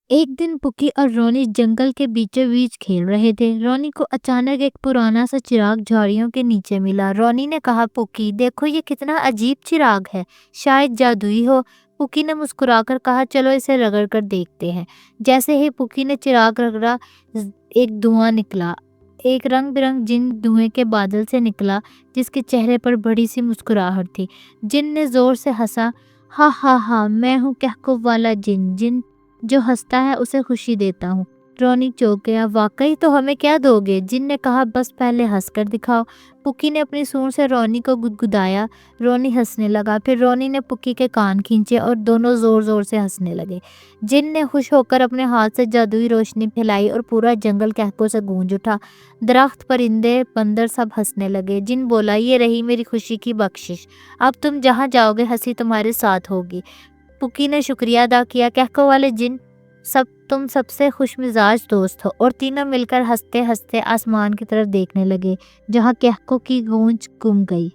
ایک دن پکی اور رونی جنگل کے بیچوں بیچ کھیل رہے تھے۔ رونی کو اچانک ایک پرانا سا چراغ جھاڑیوں کے نیچے ملا۔ رونی نے کہا، پکی دیکھو یہ کتنا عجیب چراغ ہے، شاید جادوئی ہو۔ پکی نے مسکرا کر کہا، چلو اسے رگڑ کر دیکھتے ہیں۔ جیسے ہی پکی نے چراغ رگڑا، ایک دھواں نکلا۔ ایک رنگ برنگ جن دھوئے کے بادل سے نکلا، جس کے چہرے پر بڑی سی مسکراہٹ تھی۔ جن نے زور سے ہنسا، ہا ہا ہا، میں ہوں کہکو والا جن، جن جو ہنستا ہے اسے خوشی دیتا ہوں۔ رونی چونک گیا، واقعی تو ہمیں کیا دو گے؟ جن نے کہا، بس پہلے ہنس کر دکھاؤ۔ پکی نے اپنی سونڈ سے رونی کو گدگدایا۔ رونی ہنسنے لگا۔ پھر رونی نے پکی کے کان کھینچے اور دونوں زور زور سے ہنسنے لگے۔ جن نے خوش ہو کر اپنے ہاتھ سے جادوئی روشنی پھیلائی اور پورا جنگل کہکوں سے گونج اٹھا۔ درخت، پرندے، بندر سب ہنسنے لگے۔ جن بولا، یہ رہی میری خوشی کی بخشش، اب تم جہاں جاؤ گے ہنسی تمہارے ساتھ ہوگی۔ پکی نے شکریہ ادا کیا، کہکو والے جن، تم سب سے خوش مزاج دوست ہو۔ اور تینوں مل کر ہنستے ہنستے آسمان کی طرف دیکھنے لگے، جہاں کہکو کی گونج گم گئی۔